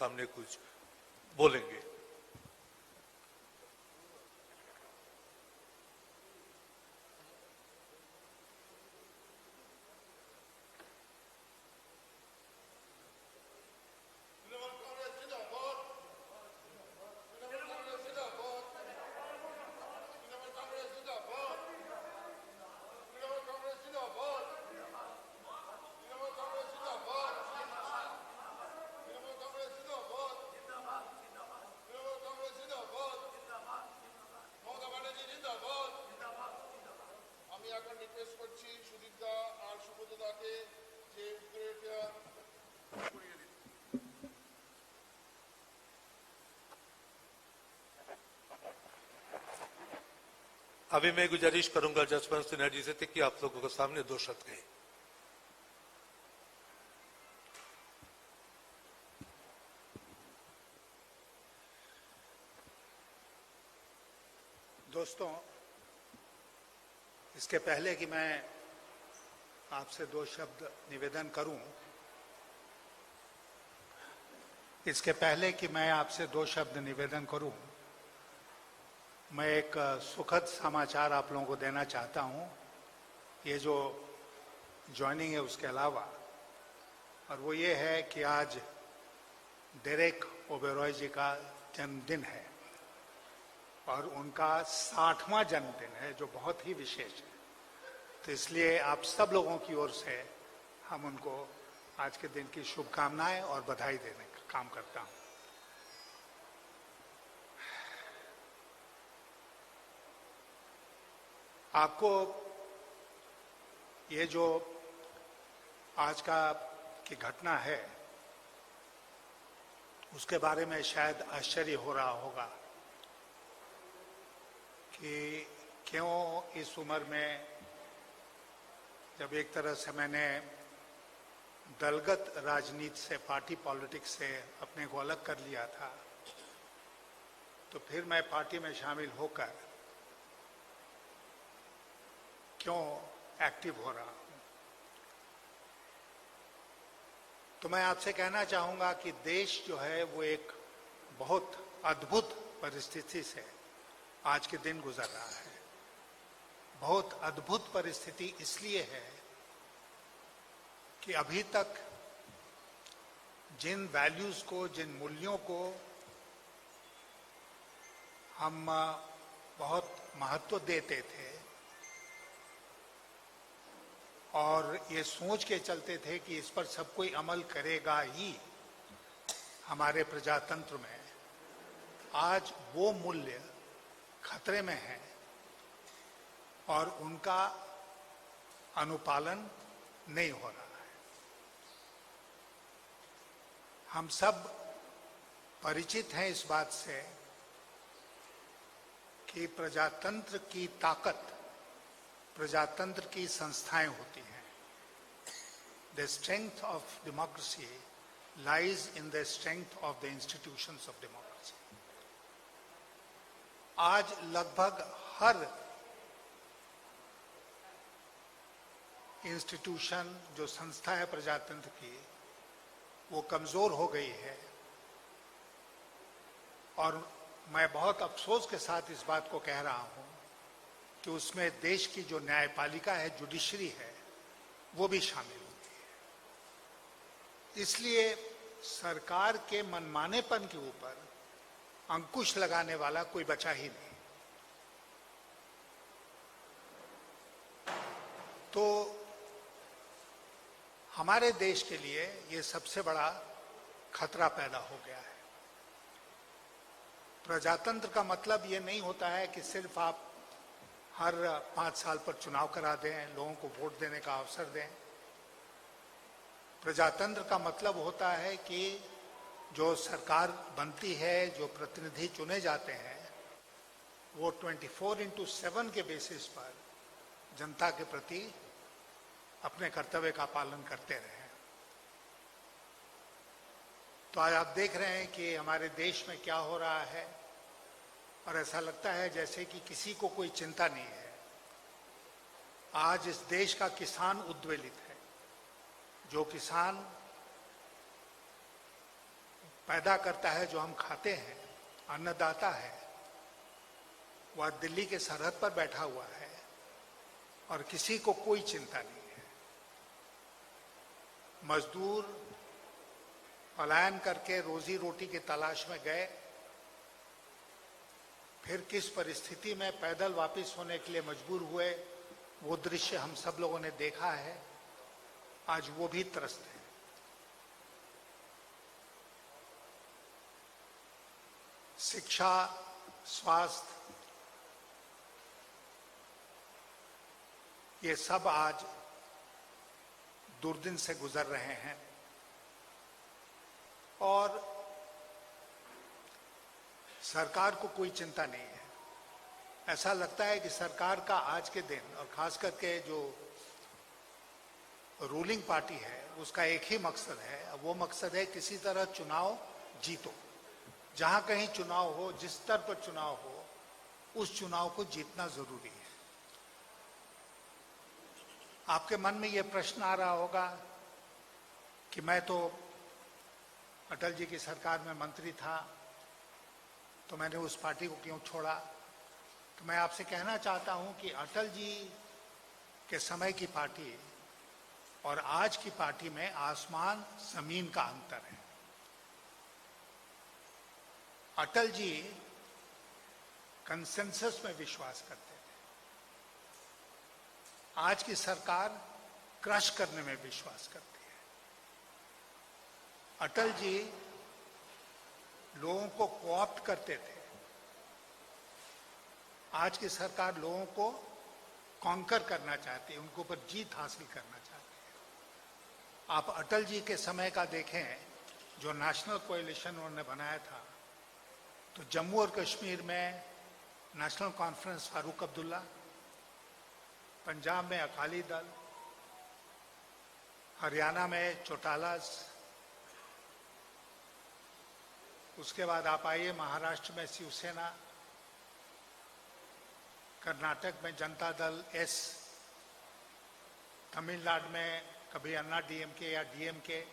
सामने कुछ बोलेंगे। अभी मैं गुजारिश करूंगा जसवंत सिन्हा जी से कि आप लोगों के सामने दो शब्द कहें। दोस्तों, इसके पहले कि मैं आपसे दो शब्द निवेदन करूं, मैं एक सुखद समाचार आप लोगों को देना चाहता हूं। ये जो ज्वाइनिंग है उसके अलावा, और वो ये है कि आज डेरेक ओबेरॉय जी का जन्मदिन है और उनका 60वां जन्मदिन है, जो बहुत ही विशेष है। तो इसलिए आप सब लोगों की ओर से हम उनको आज के दिन की शुभकामनाएं और बधाई देने का काम करता हूं। आपको ये जो आज की घटना है उसके बारे में शायद आश्चर्य हो रहा होगा कि क्यों इस उम्र में, जब एक तरह से मैंने दलगत राजनीति से, पार्टी पॉलिटिक्स से अपने को अलग कर लिया था, तो फिर मैं पार्टी में शामिल होकर क्यों एक्टिव हो रहा हूं। तो मैं आपसे कहना चाहूंगा कि देश जो है वो एक बहुत अद्भुत परिस्थिति से आज के दिन गुजर रहा है। बहुत अद्भुत परिस्थिति इसलिए है कि अभी तक जिन वैल्यूज को, जिन मूल्यों को हम बहुत महत्व देते थे और ये सोच के चलते थे कि इस पर सब कोई अमल करेगा ही हमारे प्रजातंत्र में, आज वो मूल्य खतरे में है और उनका अनुपालन नहीं हो रहा है। हम सब परिचित हैं इस बात से कि प्रजातंत्र की ताकत प्रजातंत्र की संस्थाएं होती हैं। The strength of democracy lies in the strength of the institutions of democracy. आज लगभग हर इंस्टीट्यूशन, जो संस्था है प्रजातंत्र की, वो कमजोर हो गई है और मैं बहुत अफसोस के साथ इस बात को कह रहा हूं कि उसमें देश की जो न्यायपालिका है, जुडिशरी है, वो भी शामिल होती है। इसलिए सरकार के मनमानेपन के ऊपर अंकुश लगाने वाला कोई बचा ही नहीं। तो हमारे देश के लिए ये सबसे बड़ा खतरा पैदा हो गया है। प्रजातंत्र का मतलब ये नहीं होता है कि सिर्फ आप हर 5 साल पर चुनाव करा दें, लोगों को वोट देने का अवसर दें। प्रजातंत्र का मतलब होता है कि जो सरकार बनती है, जो प्रतिनिधि चुने जाते हैं, वो 24/7 के बेसिस पर जनता के प्रति अपने कर्तव्य का पालन करते रहे। तो आज आप देख रहे हैं कि हमारे देश में क्या हो रहा है और ऐसा लगता है जैसे कि किसी को कोई चिंता नहीं है। आज इस देश का किसान उद्वेलित है। जो किसान पैदा करता है, जो हम खाते हैं, अन्नदाता है, वह दिल्ली के सरहद पर बैठा हुआ है और किसी को कोई चिंता नहीं है। मजदूर पलायन करके रोजी रोटी की तलाश में गए, फिर किस परिस्थिति में पैदल वापस होने के लिए मजबूर हुए, वो दृश्य हम सब लोगों ने देखा है। आज वो भी त्रस्त है। शिक्षा, स्वास्थ्य, ये सब आज दुर्दिन से गुजर रहे हैं और सरकार को कोई चिंता नहीं है। ऐसा लगता है कि सरकार का आज के दिन, और खास करके जो रूलिंग पार्टी है, उसका एक ही मकसद है, वो मकसद है किसी तरह चुनाव जीतो। जहां कहीं चुनाव हो, जिस स्तर पर चुनाव हो, उस चुनाव को जीतना जरूरी है। आपके मन में यह प्रश्न आ रहा होगा कि मैं तो अटल जी की सरकार में मंत्री था, तो मैंने उस पार्टी को क्यों छोड़ा। तो मैं आपसे कहना चाहता हूं कि अटल जी के समय की पार्टी और आज की पार्टी में आसमान जमीन का अंतर है। अटल जी कंसेंसस में विश्वास करते थे, आज की सरकार क्रश करने में विश्वास करती है। अटल जी लोगों को कोऑप्ट करते थे, आज की सरकार लोगों को कॉन्कर करना चाहती है, उनके ऊपर जीत हासिल करना चाहती है। आप अटल जी के समय का देखें, जो नेशनल कोएलिशन उन्होंने बनाया था, तो जम्मू और कश्मीर में नेशनल कॉन्फ्रेंस फारूक अब्दुल्ला, पंजाब में अकाली दल, हरियाणा में चौटालाज, उसके बाद आप आइए महाराष्ट्र में शिवसेना, कर्नाटक में जनता दल एस, तमिलनाडु में कभी अन्ना डीएमके या डीएमके,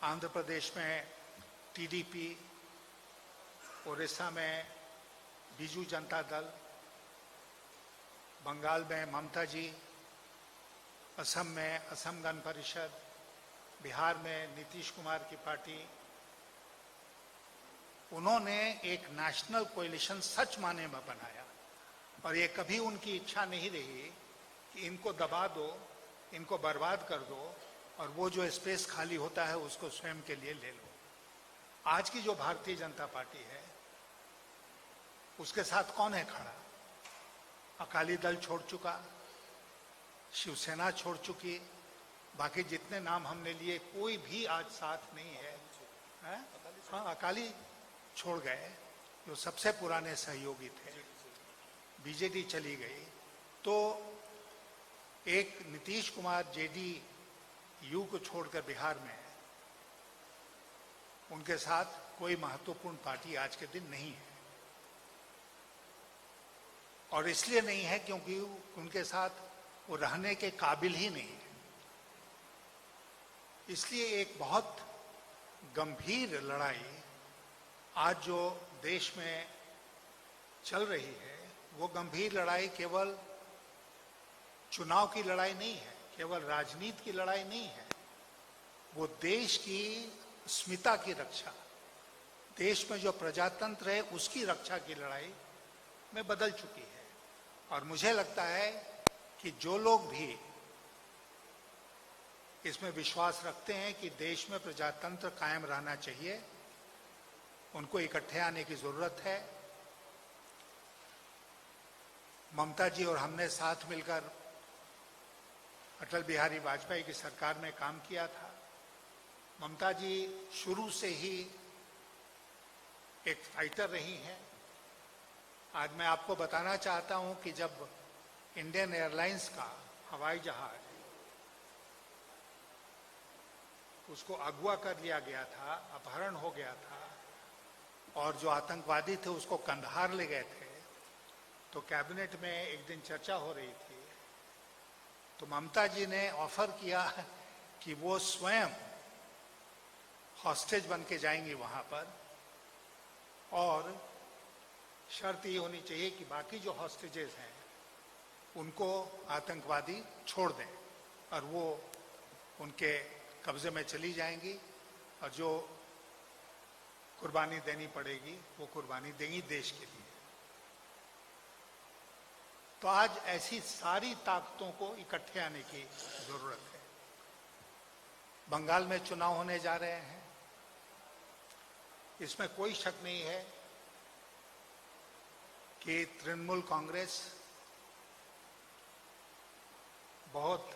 आंध्र प्रदेश में टीडीपी, उड़ीसा में बीजू जनता दल, बंगाल में ममता जी, असम में असम गण परिषद, बिहार में नीतीश कुमार की पार्टी। उन्होंने एक नेशनल कोएलिशन सच माने में बनाया और ये कभी उनकी इच्छा नहीं रही कि इनको दबा दो, इनको बर्बाद कर दो और वो जो स्पेस खाली होता है उसको स्वयं के लिए ले लो। आज की जो भारतीय जनता पार्टी है, उसके साथ कौन है खड़ा? अकाली दल छोड़ चुका, शिवसेना छोड़ चुकी, बाकी जितने नाम हमने लिए कोई भी आज साथ नहीं है, हाँ अकाली छोड़ गए, जो सबसे पुराने सहयोगी थे, बीजेडी चली गई। तो एक नीतीश कुमार जेडीयू को छोड़कर बिहार में, उनके साथ कोई महत्वपूर्ण पार्टी आज के दिन नहीं है। और इसलिए नहीं है क्योंकि उनके साथ वो रहने के काबिल ही नहीं है। इसलिए एक बहुत गंभीर लड़ाई आज जो देश में चल रही है, वो गंभीर लड़ाई केवल चुनाव की लड़ाई नहीं है, केवल राजनीति की लड़ाई नहीं है, वो देश की अस्मिता की रक्षा, देश में जो प्रजातंत्र है उसकी रक्षा की लड़ाई में बदल चुकी है। और मुझे लगता है कि जो लोग भी इसमें विश्वास रखते हैं कि देश में प्रजातंत्र कायम रहना चाहिए, उनको इकट्ठे आने की जरूरत है। ममता जी और हमने साथ मिलकर अटल बिहारी वाजपेयी की सरकार में काम किया था। ममता जी शुरू से ही एक फाइटर रही हैं। आज मैं आपको बताना चाहता हूं कि जब इंडियन एयरलाइंस का हवाई जहाज उसको अगवा कर लिया गया था, अपहरण हो गया था और जो आतंकवादी थे उसको कंधार ले गए थे, तो कैबिनेट में एक दिन चर्चा हो रही थी, तो ममता जी ने ऑफर किया कि वो स्वयं हॉस्टेज बन के जाएंगी वहां पर, और शर्त ये होनी चाहिए कि बाकी जो हॉस्टेजेस हैं उनको आतंकवादी छोड़ दें और वो उनके कब्जे में चली जाएंगी, और जो कुर्बानी देनी पड़ेगी वो कुर्बानी देंगी देश के लिए। तो आज ऐसी सारी ताकतों को इकट्ठे आने की जरूरत है। बंगाल में चुनाव होने जा रहे हैं, इसमें कोई शक नहीं है कि तृणमूल कांग्रेस बहुत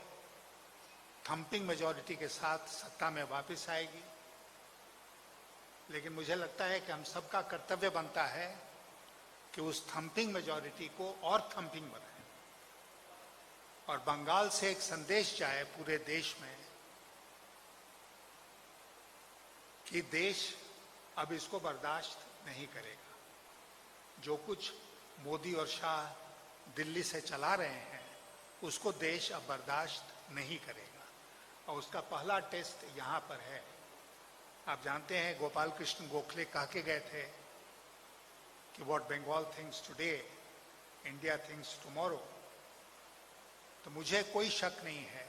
थंपिंग मेजॉरिटी के साथ सत्ता में वापस आएगी, लेकिन मुझे लगता है कि हम सबका कर्तव्य बनता है कि उस थंपिंग मेजॉरिटी को और थंपिंग बनाए, और बंगाल से एक संदेश जाए पूरे देश में कि देश अब इसको बर्दाश्त नहीं करेगा। जो कुछ मोदी और शाह दिल्ली से चला रहे हैं उसको देश अब बर्दाश्त नहीं करेगा, और उसका पहला टेस्ट यहाँ पर है। आप जानते हैं गोपाल कृष्ण गोखले कह के गए थे कि what Bengal thinks today India thinks tomorrow. तो मुझे कोई शक नहीं है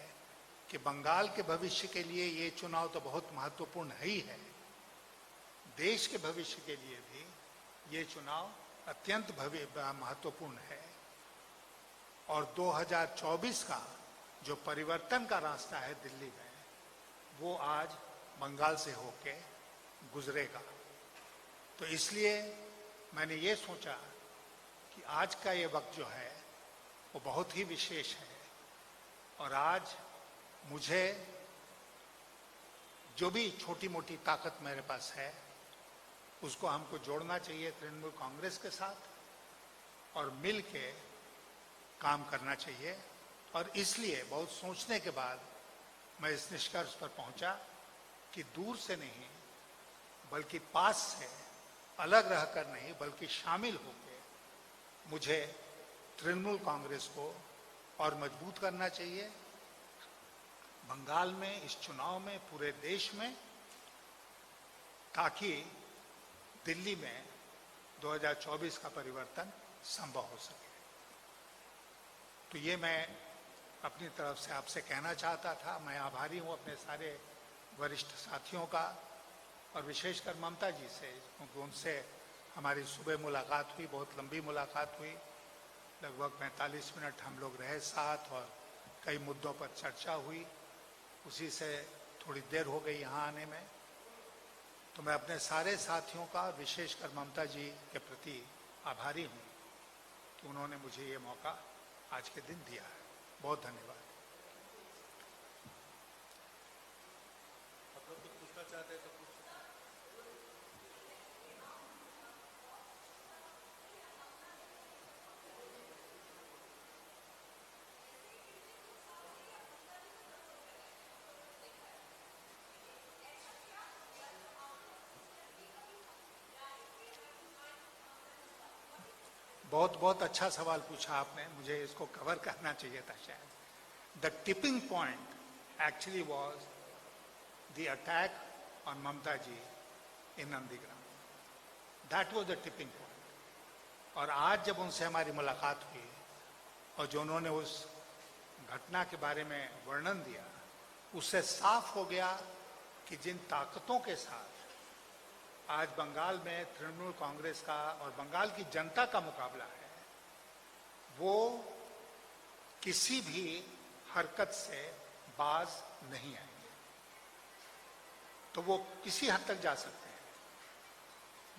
कि बंगाल के भविष्य के लिए ये चुनाव तो बहुत महत्वपूर्ण है ही है, देश के भविष्य के लिए भी ये चुनाव अत्यंत महत्वपूर्ण है। और 2024 का जो परिवर्तन का रास्ता है दिल्ली में, वो आज बंगाल से होके गुजरेगा। तो इसलिए मैंने ये सोचा कि आज का ये वक्त जो है वो बहुत ही विशेष है, और आज मुझे जो भी छोटी मोटी ताकत मेरे पास है उसको हमको जोड़ना चाहिए तृणमूल कांग्रेस के साथ और मिल के काम करना चाहिए। और इसलिए बहुत सोचने के बाद मैं इस निष्कर्ष पर पहुंचा कि दूर से नहीं बल्कि पास से, अलग रहकर नहीं बल्कि शामिल होकर मुझे तृणमूल कांग्रेस को और मजबूत करना चाहिए बंगाल में, इस चुनाव में, पूरे देश में, ताकि दिल्ली में 2024 का परिवर्तन संभव हो सके। तो ये मैं अपनी तरफ से आपसे कहना चाहता था। मैं आभारी हूँ अपने सारे वरिष्ठ साथियों का, और विशेषकर ममता जी से, क्योंकि उनसे हमारी सुबह मुलाकात हुई, बहुत लंबी मुलाकात हुई, लगभग 45 मिनट हम लोग रहे साथ और कई मुद्दों पर चर्चा हुई। उसी से थोड़ी देर हो गई यहाँ आने में। तो मैं अपने सारे साथियों का, विशेषकर ममता जी के प्रति आभारी हूँ कि उन्होंने मुझे ये मौका आज के दिन दिया है। बहुत धन्यवाद। आप लोग कुछ पूछना चाहते हैं तो पूछिए। बहुत बहुत अच्छा सवाल पूछा आपने, मुझे इसको कवर करना चाहिए था शायद। The tipping point actually was the attack on Mamata ji in Nandigram. That was the tipping point. और आज जब उनसे हमारी मुलाकात हुई और जो उन्होंने उस घटना के बारे में वर्णन दिया, उससे साफ हो गया कि जिन ताकतों के साथ आज बंगाल में तृणमूल कांग्रेस का और बंगाल की जनता का मुकाबला है, वो किसी भी हरकत से बाज नहीं आएंगे। तो वो किसी हद तक जा सकते हैं,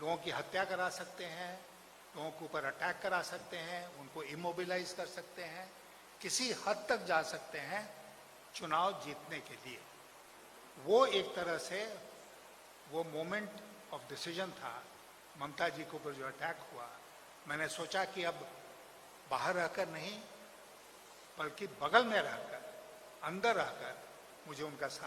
लोगों की हत्या करा सकते हैं, लोगों के ऊपर अटैक करा सकते हैं, उनको इमोबिलाइज कर सकते हैं, किसी हद तक जा सकते हैं चुनाव जीतने के लिए। वो एक तरह से वो मोमेंट ऑफ डिसीजन था ममता जी के ऊपर जो अटैक हुआ। मैंने सोचा कि अब बाहर रहकर नहीं बल्कि बगल में रहकर, अंदर रहकर मुझे उनका साथ